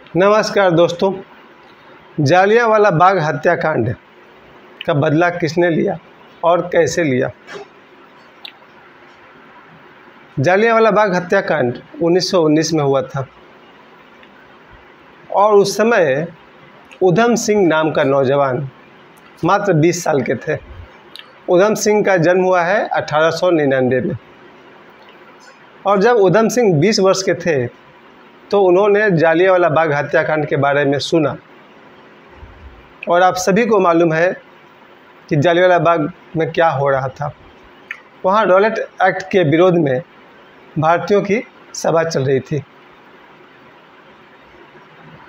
नमस्कार दोस्तों। जालियांवाला बाग हत्याकांड का बदला किसने लिया और कैसे लिया? जालियांवाला बाग हत्याकांड 1919 में हुआ था और उस समय उधम सिंह नाम का नौजवान मात्र 20 साल के थे। उधम सिंह का जन्म हुआ है 1899 में और जब उधम सिंह 20 वर्ष के थे तो उन्होंने जालियांवाला बाग हत्याकांड के बारे में सुना। और आप सभी को मालूम है कि जालियांवाला बाग में क्या हो रहा था। वहाँ रॉलेट एक्ट के विरोध में भारतीयों की सभा चल रही थी।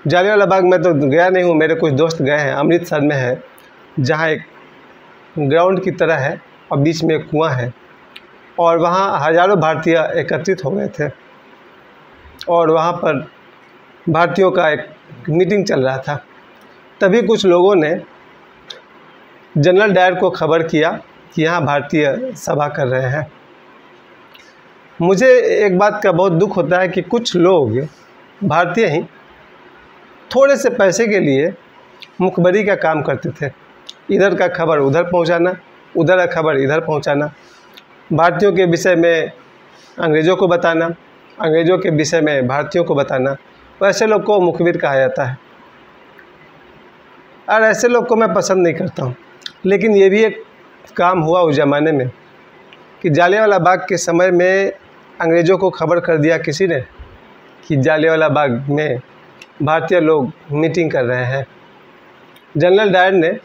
जालियांवाला बाग में तो गया नहीं हूँ, मेरे कुछ दोस्त गए हैं। अमृतसर में है, जहाँ एक ग्राउंड की तरह है और बीच में एक कुआं है और वहाँ हज़ारों भारतीय एकत्रित हो गए थे और वहाँ पर भारतीयों का एक मीटिंग चल रहा था। तभी कुछ लोगों ने जनरल डायर को खबर किया कि यहाँ भारतीय सभा कर रहे हैं। मुझे एक बात का बहुत दुख होता है कि कुछ लोग भारतीय ही थोड़े से पैसे के लिए मुखबरी का काम करते थे। इधर का खबर उधर पहुँचाना, उधर का खबर इधर पहुँचाना, भारतीयों के विषय में अंग्रेज़ों को बताना, अंग्रेज़ों के विषय में भारतीयों को बताना। वैसे लोग को मुखबिर कहा जाता है और ऐसे लोग को मैं पसंद नहीं करता हूँ। लेकिन ये भी एक काम हुआ उस ज़माने में कि जालियांवाला बाग के समय में अंग्रेज़ों को खबर कर दिया किसी ने कि जालियांवाला बाग में भारतीय लोग मीटिंग कर रहे हैं। जनरल डायर ने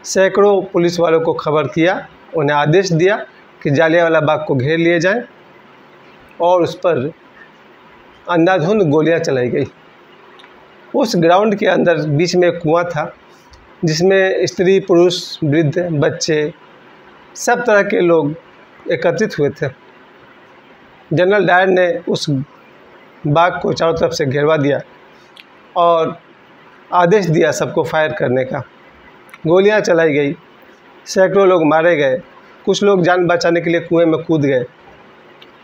सैकड़ों पुलिस वालों को खबर किया, उन्हें आदेश दिया कि जालियांवाला बाग को घेर लिए जाएं और उस पर अंधाधुंध गोलियां चलाई गई। उस ग्राउंड के अंदर बीच में एक कुआं था जिसमें स्त्री, पुरुष, वृद्ध, बच्चे, सब तरह के लोग एकत्रित हुए थे। जनरल डायर ने उस बाग को चारों तरफ से घेरवा दिया और आदेश दिया सबको फायर करने का। गोलियां चलाई गई, सैकड़ों लोग मारे गए। कुछ लोग जान बचाने के लिए कुएं में कूद गए,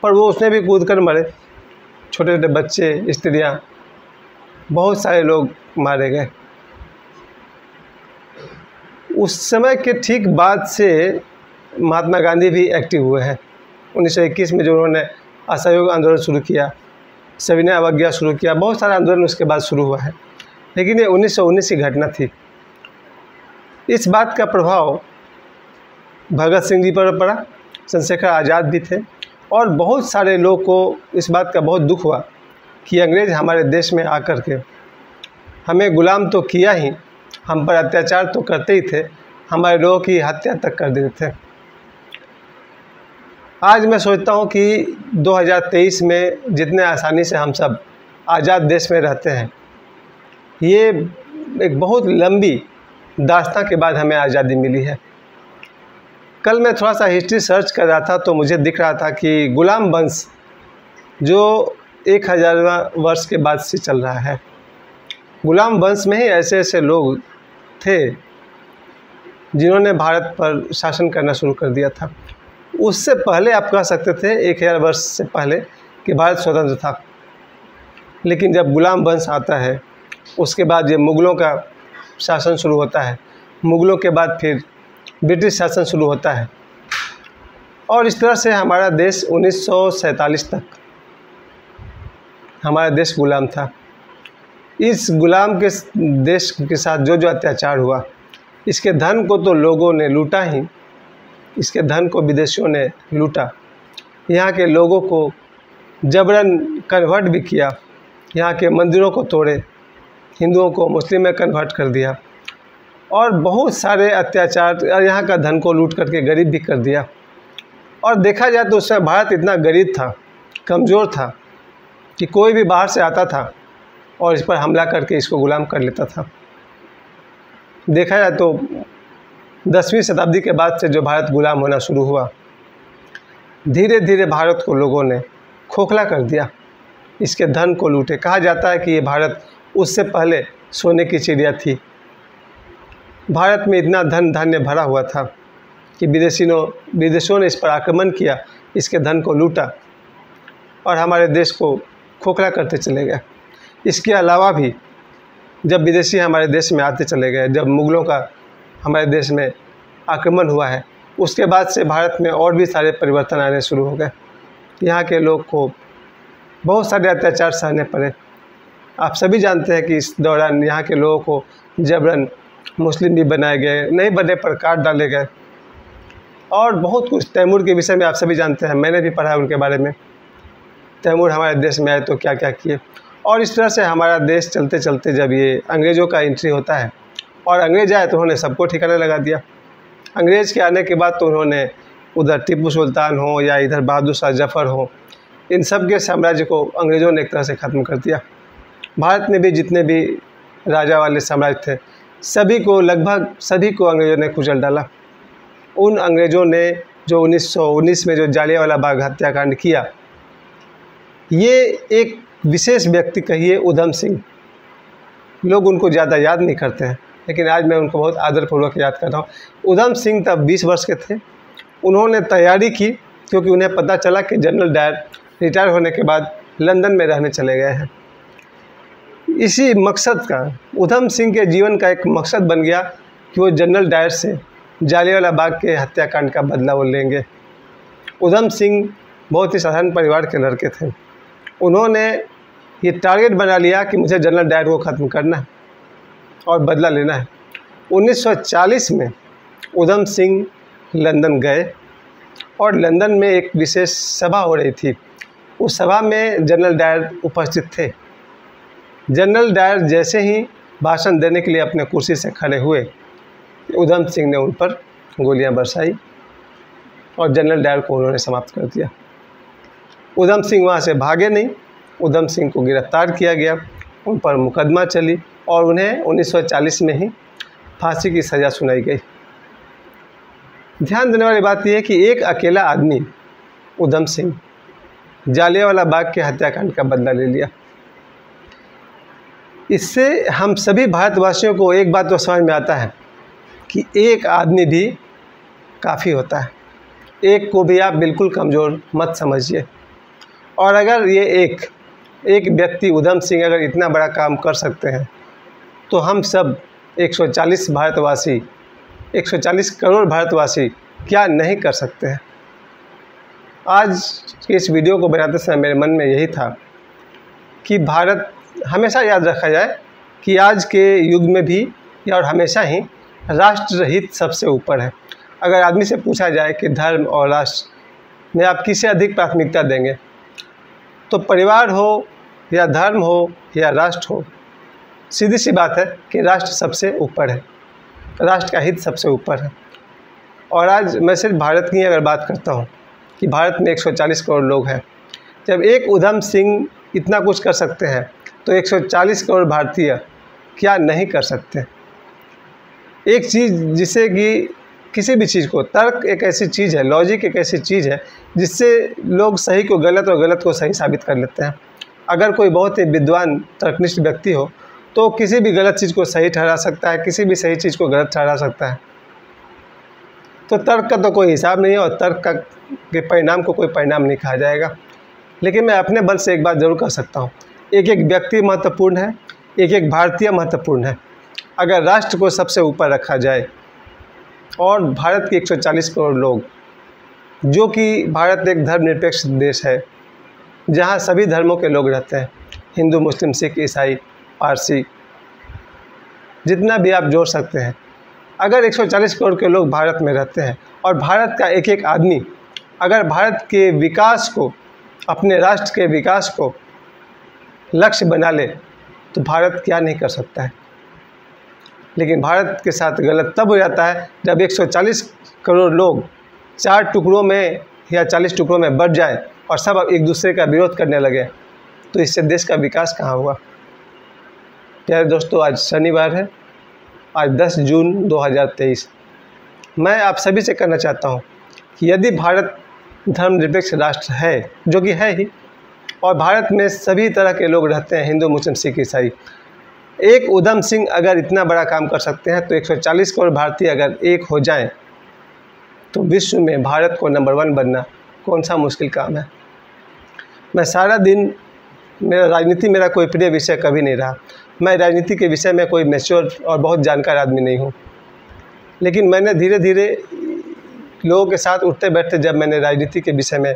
पर वो उसमें भी कूद कर मरे। छोटे छोटे बच्चे, स्त्रियां, बहुत सारे लोग मारे गए। उस समय के ठीक बाद से महात्मा गांधी भी एक्टिव हुए हैं। 1921 में जो उन्होंने असहयोग आंदोलन शुरू किया, सविनय अवज्ञा शुरू किया, बहुत सारा आंदोलन उसके बाद शुरू हुआ है। लेकिन ये 1919 की घटना थी। इस बात का प्रभाव भगत सिंह जी पर पड़ा, चंद्रशेखर आज़ाद भी थे और बहुत सारे लोग को इस बात का बहुत दुख हुआ कि अंग्रेज़ हमारे देश में आकर के हमें गुलाम तो किया ही, हम पर अत्याचार तो करते ही थे, हमारे लोगों की हत्या तक कर देते थे। आज मैं सोचता हूँ कि 2023 में जितने आसानी से हम सब आज़ाद देश में रहते हैं, ये एक बहुत लंबी दास्तां के बाद हमें आज़ादी मिली है। कल मैं थोड़ा सा हिस्ट्री सर्च कर रहा था तो मुझे दिख रहा था कि गुलाम वंश जो 1000वां वर्ष के बाद से चल रहा है, गुलाम वंश में ही ऐसे ऐसे लोग थे जिन्होंने भारत पर शासन करना शुरू कर दिया था। उससे पहले आप कह सकते थे 1000 वर्ष से पहले कि भारत स्वतंत्र था। लेकिन जब गुलाम वंश आता है उसके बाद ये मुग़लों का शासन शुरू होता है, मुग़लों के बाद फिर ब्रिटिश शासन शुरू होता है और इस तरह से हमारा देश 1947 तक हमारा देश गुलाम था। इस गुलाम के देश के साथ जो जो अत्याचार हुआ, इसके धन को तो लोगों ने लूटा ही, इसके धन को विदेशियों ने लूटा। यहाँ के लोगों को जबरन कन्वर्ट भी किया, यहाँ के मंदिरों को तोड़े, हिंदुओं को मुस्लिम में कन्वर्ट कर दिया और बहुत सारे अत्याचार और यहाँ का धन को लूट करके गरीब भी कर दिया। और देखा जाए तो उस समय भारत इतना गरीब था, कमज़ोर था कि कोई भी बाहर से आता था और इस पर हमला करके इसको गुलाम कर लेता था। देखा जाए तो 10वीं शताब्दी के बाद से जो भारत गुलाम होना शुरू हुआ, धीरे धीरे भारत को लोगों ने खोखला कर दिया, इसके धन को लूटे। कहा जाता है कि ये भारत उससे पहले सोने की चिड़िया थी। भारत में इतना धन धान्य भरा हुआ था कि विदेशियों ने इस पर आक्रमण किया, इसके धन को लूटा और हमारे देश को खोखला करते चले गए। इसके अलावा भी जब विदेशी हमारे देश में आते चले गए, जब मुग़लों का हमारे देश में आक्रमण हुआ है, उसके बाद से भारत में और भी सारे परिवर्तन आने शुरू हो गए। यहाँ के लोग को बहुत सारे अत्याचार सहने पड़े। आप सभी जानते हैं कि इस दौरान यहाँ के लोगों को जबरन मुस्लिम भी बनाए गए, नहीं बनने पर काट डाले गए और बहुत कुछ। तैमूर के विषय में आप सभी जानते हैं, मैंने भी पढ़ा है उनके बारे में। तैमूर हमारे देश में आए तो क्या क्या किए, और इस तरह से हमारा देश चलते चलते जब ये अंग्रेज़ों का एंट्री होता है और अंग्रेज़ आए तो उन्होंने सबको ठिकाने लगा दिया। अंग्रेज़ के आने के बाद तो उन्होंने उधर टीपू सुल्तान हो या इधर बहादुर शाह जफ़र हो, इन सब के साम्राज्य को अंग्रेज़ों ने एक तरह से ख़त्म कर दिया। भारत में भी जितने भी राजा वाले साम्राज्य थे, सभी को लगभग सभी को अंग्रेज़ों ने कुचल डाला। उन अंग्रेज़ों ने जो 1919 में जो जालियांवाला बाग हत्याकांड किया, ये एक विशेष व्यक्ति कहिए उधम सिंह, लोग उनको ज़्यादा याद नहीं करते हैं, लेकिन आज मैं उनको बहुत आदरपूर्वक याद कर रहा हूँ। उधम सिंह तब 20 वर्ष के थे। उन्होंने तैयारी की क्योंकि उन्हें पता चला कि जनरल डायर रिटायर होने के बाद लंदन में रहने चले गए हैं। इसी मकसद का उधम सिंह के जीवन का एक मकसद बन गया कि वो जनरल डायर से जालियांवाला बाग के हत्याकांड का बदला वो लेंगे। उधम सिंह बहुत ही साधारण परिवार के लड़के थे। उन्होंने ये टारगेट बना लिया कि मुझे जनरल डायर को ख़त्म करना है और बदला लेना है। 1940 में उधम सिंह लंदन गए और लंदन में एक विशेष सभा हो रही थी। उस सभा में जनरल डायर उपस्थित थे। जनरल डायर जैसे ही भाषण देने के लिए अपने कुर्सी से खड़े हुए, उधम सिंह ने उन पर गोलियां बरसाई और जनरल डायर को उन्होंने समाप्त कर दिया। उधम सिंह वहाँ से भागे नहीं। उधम सिंह को गिरफ्तार किया गया, उन पर मुकदमा चली और उन्हें 1940 में ही फांसी की सज़ा सुनाई गई। ध्यान देने वाली बात यह है कि एक अकेला आदमी उधम सिंह जालियांवाला बाग के हत्याकांड का बदला ले लिया। इससे हम सभी भारतवासियों को एक बात तो समझ में आता है कि एक आदमी भी काफ़ी होता है। एक को भी आप बिल्कुल कमज़ोर मत समझिए। और अगर ये एक व्यक्ति उधम सिंह अगर इतना बड़ा काम कर सकते हैं, तो हम सब 140 भारतवासी, 140 करोड़ भारतवासी क्या नहीं कर सकते हैं। आज के इस वीडियो को बनाते समय मेरे मन में यही था कि भारत हमेशा याद रखा जाए कि आज के युग में भी और हमेशा ही राष्ट्र हित सबसे ऊपर है। अगर आदमी से पूछा जाए कि धर्म और राष्ट्र में आप किसे अधिक प्राथमिकता देंगे, तो परिवार हो या धर्म हो या राष्ट्र हो, सीधी सी बात है कि राष्ट्र सबसे ऊपर है, राष्ट्र का हित सबसे ऊपर है। और आज मैं सिर्फ भारत की अगर बात करता हूँ कि भारत में 140 करोड़ लोग हैं। जब एक उधम सिंह इतना कुछ कर सकते हैं, तो 140 करोड़ भारतीय क्या नहीं कर सकते। एक चीज़ जिससे कि किसी भी चीज़ को, तर्क एक ऐसी चीज़ है, लॉजिक एक ऐसी चीज़ है जिससे लोग सही को गलत और गलत को सही साबित कर लेते हैं। अगर कोई बहुत ही विद्वान तर्कनिष्ठ व्यक्ति हो तो किसी भी गलत चीज़ को सही ठहरा सकता है, किसी भी सही चीज़ को गलत ठहरा सकता है। तो तर्क का तो कोई हिसाब नहीं है और तर्क के परिणाम को कोई परिणाम नहीं कहा जाएगा। लेकिन मैं अपने बल से एक बात ज़रूर कह सकता हूँ, एक एक व्यक्ति महत्वपूर्ण है, एक एक भारतीय महत्वपूर्ण है। अगर राष्ट्र को सबसे ऊपर रखा जाए और भारत के 140 करोड़ लोग, जो कि भारत एक धर्मनिरपेक्ष देश है जहाँ सभी धर्मों के लोग रहते हैं, हिंदू, मुस्लिम, सिख, ईसाई, पारसी, जितना भी आप जोड़ सकते हैं, अगर 140 करोड़ के लोग भारत में रहते हैं और भारत का एक एक आदमी अगर भारत के विकास को, अपने राष्ट्र के विकास को लक्ष्य बना ले, तो भारत क्या नहीं कर सकता है। लेकिन भारत के साथ गलत तब हो जाता है जब 140 करोड़ लोग 4 टुकड़ों में या 40 टुकड़ों में बढ़ जाए और सब एक दूसरे का विरोध करने लगे, तो इससे देश का विकास कहाँ हुआ। प्यारे दोस्तों, आज शनिवार है, आज 10 जून 2023। मैं आप सभी से कहना चाहता हूँ कि यदि भारत धर्मनिरपेक्ष राष्ट्र है, जो कि है ही, और भारत में सभी तरह के लोग रहते हैं, हिंदू, मुस्लिम, सिख, ईसाई, एक उधम सिंह अगर इतना बड़ा काम कर सकते हैं, तो 140 करोड़ भारतीय अगर एक हो जाएं, तो विश्व में भारत को नंबर 1 बनना कौन सा मुश्किल काम है। मैं सारा दिन, मेरा राजनीति मेरा कोई प्रिय विषय कभी नहीं रहा। मैं राजनीति के विषय में कोई मैच्योर और बहुत जानकार आदमी नहीं हूँ, लेकिन मैंने धीरे धीरे लोगों के साथ उठते बैठते जब मैंने राजनीति के विषय में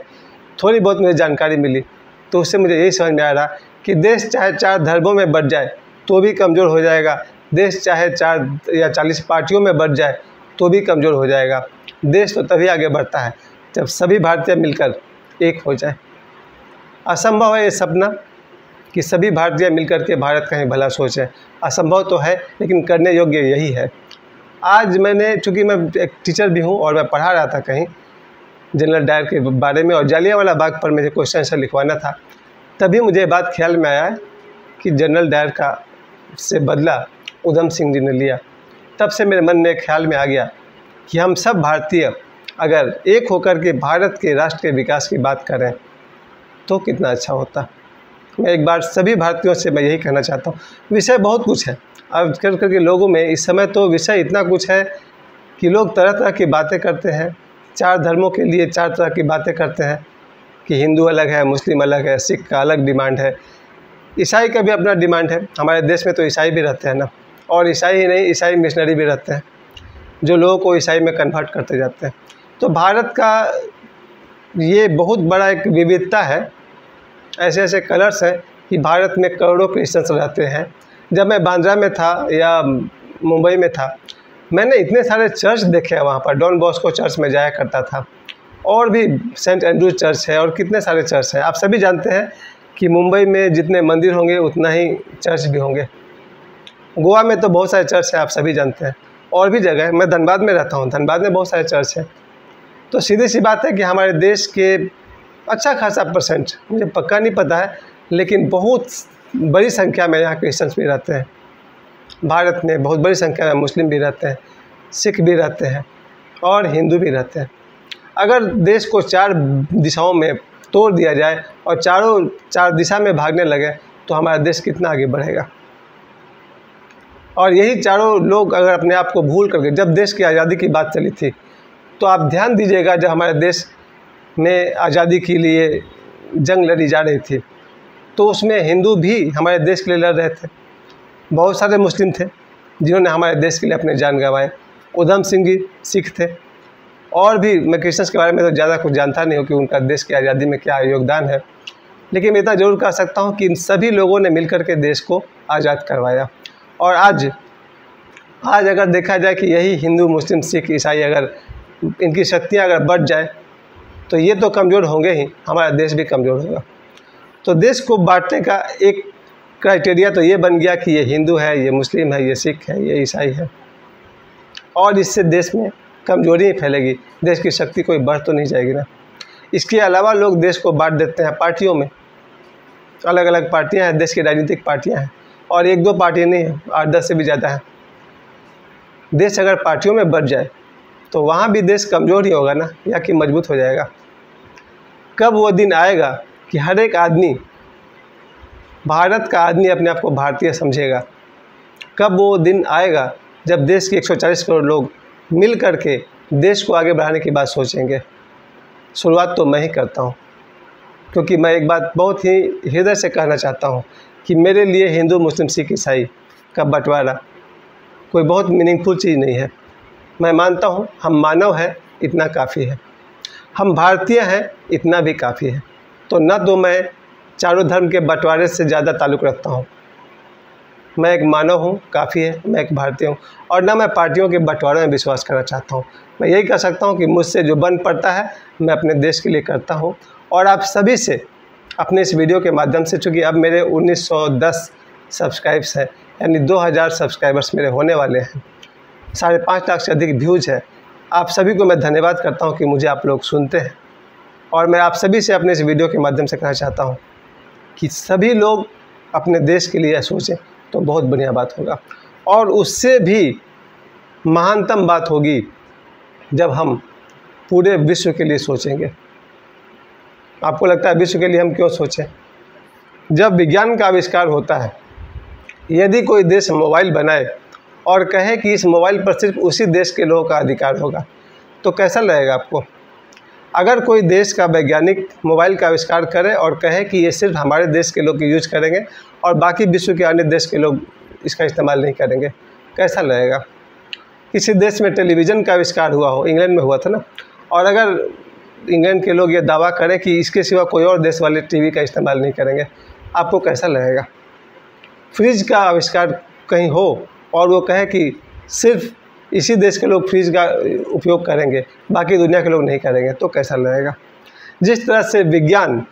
थोड़ी बहुत मुझे जानकारी मिली, तो उससे मुझे यही समझ में आ रहा कि देश चाहे 4 धर्मों में बँट जाए तो भी कमज़ोर हो जाएगा, देश चाहे 4 या 40 पार्टियों में बँट जाए तो भी कमज़ोर हो जाएगा। देश तो तभी आगे बढ़ता है जब सभी भारतीय मिलकर एक हो जाए। असंभव है ये सपना कि सभी भारतीय मिलकर के भारत का ही भला सोचें, असंभव तो है लेकिन करने योग्य यही है। आज मैंने, चूँकि मैं एक टीचर भी हूँ और मैं पढ़ा रहा था कहीं जनरल डायर के बारे में, और जालियांवाला बाग पर मुझे क्वेश्चन आंसर लिखवाना था, तभी मुझे बात ख्याल में आया कि जनरल डायर का से बदला उधम सिंह जी ने लिया। तब से मेरे मन में एक ख्याल में आ गया कि हम सब भारतीय अगर एक होकर के भारत के राष्ट्र के विकास की बात करें तो कितना अच्छा होता। मैं एक बार सभी भारतीयों से मैं यही कहना चाहता हूँ। विषय बहुत कुछ है, अब कर करके लोगों में इस समय तो विषय इतना कुछ है कि लोग तरह तरह की बातें करते हैं। 4 धर्मों के लिए 4 तरह की बातें करते हैं कि हिंदू अलग है, मुस्लिम अलग है, सिख का अलग डिमांड है, ईसाई का भी अपना डिमांड है। हमारे देश में तो ईसाई भी रहते हैं ना, और ईसाई ही नहीं, ईसाई मिशनरी भी रहते हैं जो लोगों को ईसाई में कन्वर्ट करते जाते हैं। तो भारत का ये बहुत बड़ा एक विविधता है, ऐसे ऐसे कलर्स हैं कि भारत में करोड़ों क्रिश्चियंस रहते हैं। जब मैं बांद्रा में था या मुंबई में था, मैंने इतने सारे चर्च देखे हैं वहाँ पर। डॉन बॉस्को चर्च में जाया करता था, और भी सेंट एंड्रूज चर्च है और कितने सारे चर्च हैं। आप सभी जानते हैं कि मुंबई में जितने मंदिर होंगे उतना ही चर्च भी होंगे। गोवा में तो बहुत सारे चर्च हैं, आप सभी जानते हैं, और भी जगह। मैं धनबाद में रहता हूँ, धनबाद में बहुत सारे चर्च हैं। तो सीधी सी बात है कि हमारे देश के अच्छा खासा परसेंट, मुझे पक्का नहीं पता है, लेकिन बहुत बड़ी संख्या में यहाँ क्रिश्चियंस भी रहते हैं। भारत में बहुत बड़ी संख्या में मुस्लिम भी रहते हैं, सिख भी रहते हैं और हिंदू भी रहते हैं। अगर देश को 4 दिशाओं में तोड़ दिया जाए और 4 दिशा में भागने लगे तो हमारा देश कितना आगे बढ़ेगा। और यही चारों लोग अगर अपने आप को भूल करके, जब देश की आज़ादी की बात चली थी तो आप ध्यान दीजिएगा, जब हमारे देश में आज़ादी के लिए जंग लड़ी जा रही थी तो उसमें हिंदू भी हमारे देश के लिए लड़ रहे थे, बहुत सारे मुस्लिम थे जिन्होंने हमारे देश के लिए अपने जान गंवाए। उधम सिंह जी सिख थे, और भी मैं क्रिश्चियंस के बारे में तो ज़्यादा कुछ जानता नहीं हूँ कि उनका देश की आज़ादी में क्या योगदान है, लेकिन मैं इतना ज़रूर कह सकता हूँ कि इन सभी लोगों ने मिलकर के देश को आज़ाद करवाया। और आज अगर देखा जाए कि यही हिंदू मुस्लिम सिख ईसाई अगर इनकी शक्तियाँ अगर बढ़ जाए तो ये तो कमज़ोर होंगे ही, हमारा देश भी कमज़ोर होगा। तो देश को बांटने का एक क्राइटेरिया तो ये बन गया कि ये हिंदू है, ये मुस्लिम है, ये सिख है, ये ईसाई है, और इससे देश में कमज़ोरी ही फैलेगी, देश की शक्ति कोई बढ़ तो नहीं जाएगी ना। इसके अलावा लोग देश को बांट देते हैं पार्टियों में। अलग अलग पार्टियां हैं, देश की राजनीतिक पार्टियां हैं, और 1-2 पार्टियां नहीं है, 8-10 से भी ज़्यादा है। देश अगर पार्टियों में बढ़ जाए तो वहाँ भी देश कमज़ोर ही होगा ना, या कि मजबूत हो जाएगा। कब वो दिन आएगा कि हर एक आदमी, भारत का आदमी अपने आप को भारतीय समझेगा? कब वो दिन आएगा जब देश के 140 करोड़ लोग मिल कर के देश को आगे बढ़ाने की बात सोचेंगे? शुरुआत तो मैं ही करता हूँ, क्योंकि मैं एक बात बहुत ही हृदय से कहना चाहता हूँ कि मेरे लिए हिंदू मुस्लिम सिख ईसाई का बंटवारा कोई बहुत मीनिंगफुल चीज़ नहीं है। मैं मानता हूँ हम मानव हैं, इतना काफ़ी है। हम भारतीय हैं, इतना भी काफ़ी है। तो न तो मैं चारों धर्म के बंटवारे से ज़्यादा ताल्लुक़ रखता हूँ। मैं एक मानव हूँ, काफ़ी है, मैं एक भारतीय हूँ, और ना मैं पार्टियों के बंटवारे में विश्वास करना चाहता हूँ। मैं यही कह सकता हूँ कि मुझसे जो बन पड़ता है मैं अपने देश के लिए करता हूँ। और आप सभी से अपने इस वीडियो के माध्यम से, चूँकि अब मेरे 1910 सब्सक्राइब्स हैं, यानी 2000 सब्सक्राइबर्स मेरे होने वाले हैं, 5.5 लाख से अधिक व्यूज़ है। आप सभी को मैं धन्यवाद करता हूँ कि मुझे आप लोग सुनते हैं। और मैं आप सभी से अपने इस वीडियो के माध्यम से कहना चाहता हूँ कि सभी लोग अपने देश के लिए सोचें तो बहुत बढ़िया बात होगा। और उससे भी महानतम बात होगी जब हम पूरे विश्व के लिए सोचेंगे। आपको लगता है विश्व के लिए हम क्यों सोचें? जब विज्ञान का आविष्कार होता है, यदि कोई देश मोबाइल बनाए और कहे कि इस मोबाइल पर सिर्फ उसी देश के लोगों का अधिकार होगा, तो कैसा लगेगा आपको? अगर कोई देश का वैज्ञानिक मोबाइल का आविष्कार करे और कहे कि ये सिर्फ हमारे देश के लोग यूज करेंगे और बाकी विश्व के अन्य देश के लोग इसका इस्तेमाल नहीं करेंगे, कैसा लगेगा? किसी देश में टेलीविज़न का आविष्कार हुआ हो, इंग्लैंड में हुआ था ना, और अगर इंग्लैंड के लोग ये दावा करें कि इसके सिवा कोई और देश वाले टीवी का इस्तेमाल नहीं करेंगे, आपको कैसा लगेगा? फ्रिज का आविष्कार कहीं हो और वो कहे कि सिर्फ इसी देश के लोग फ्रिज का उपयोग करेंगे, बाकी दुनिया के लोग नहीं करेंगे, तो कैसा लगेगा? जिस तरह से विज्ञान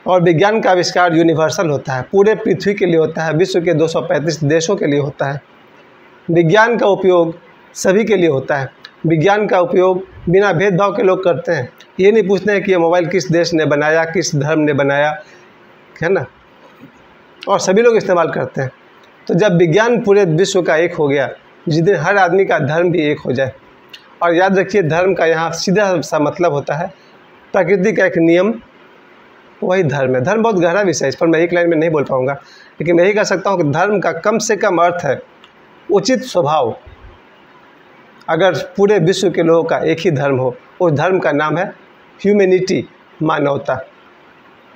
और विज्ञान का आविष्कार यूनिवर्सल होता है, पूरे पृथ्वी के लिए होता है, विश्व के 235 देशों के लिए होता है। विज्ञान का उपयोग सभी के लिए होता है। विज्ञान का उपयोग बिना भेदभाव के लोग करते हैं। ये नहीं पूछते हैं कि ये मोबाइल किस देश ने बनाया, किस धर्म ने बनाया, है ना, और सभी लोग इस्तेमाल करते हैं। तो जब विज्ञान पूरे विश्व का एक हो गया, जिस दिन हर आदमी का धर्म भी एक हो जाए, और याद रखिए धर्म का यहाँ सीधा सा मतलब होता है प्रकृति का एक नियम, वही धर्म है। धर्म बहुत गहरा विषय है, इस पर मैं एक लाइन में नहीं बोल पाऊँगा, लेकिन मैं यही कह सकता हूँ कि धर्म का कम से कम अर्थ है उचित स्वभाव। अगर पूरे विश्व के लोगों का एक ही धर्म हो, उस धर्म का नाम है ह्यूमैनिटी, मानवता।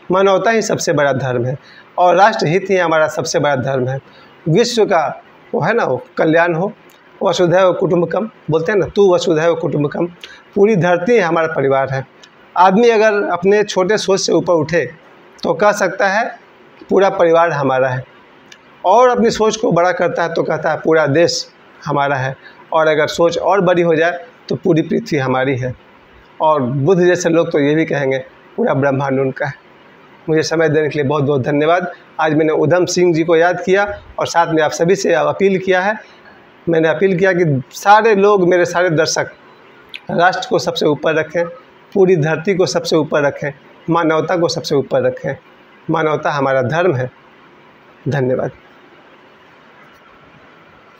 मानवता ही सबसे बड़ा धर्म है और राष्ट्रहित ही हमारा सबसे बड़ा धर्म है। विश्व का वो है ना, वो कल्याण हो, वसुधैव कुटुम्बकम बोलते हैं ना, तू वसुधैव कुटुम्बकम। पूरी धरती हमारा परिवार है। आदमी अगर अपने छोटे सोच से ऊपर उठे तो कह सकता है पूरा परिवार हमारा है, और अपनी सोच को बड़ा करता है तो कहता है पूरा देश हमारा है, और अगर सोच और बड़ी हो जाए तो पूरी पृथ्वी हमारी है। और बुद्ध जैसे लोग तो ये भी कहेंगे पूरा ब्रह्मांड उनका है। मुझे समय देने के लिए बहुत बहुत धन्यवाद। आज मैंने उधम सिंह जी को याद किया और साथ में आप सभी से अपील किया है। मैंने अपील किया कि सारे लोग, मेरे सारे दर्शक, राष्ट्र को सबसे ऊपर रखें, पूरी धरती को सबसे ऊपर रखें, मानवता को सबसे ऊपर रखें। मानवता हमारा धर्म है। धन्यवाद।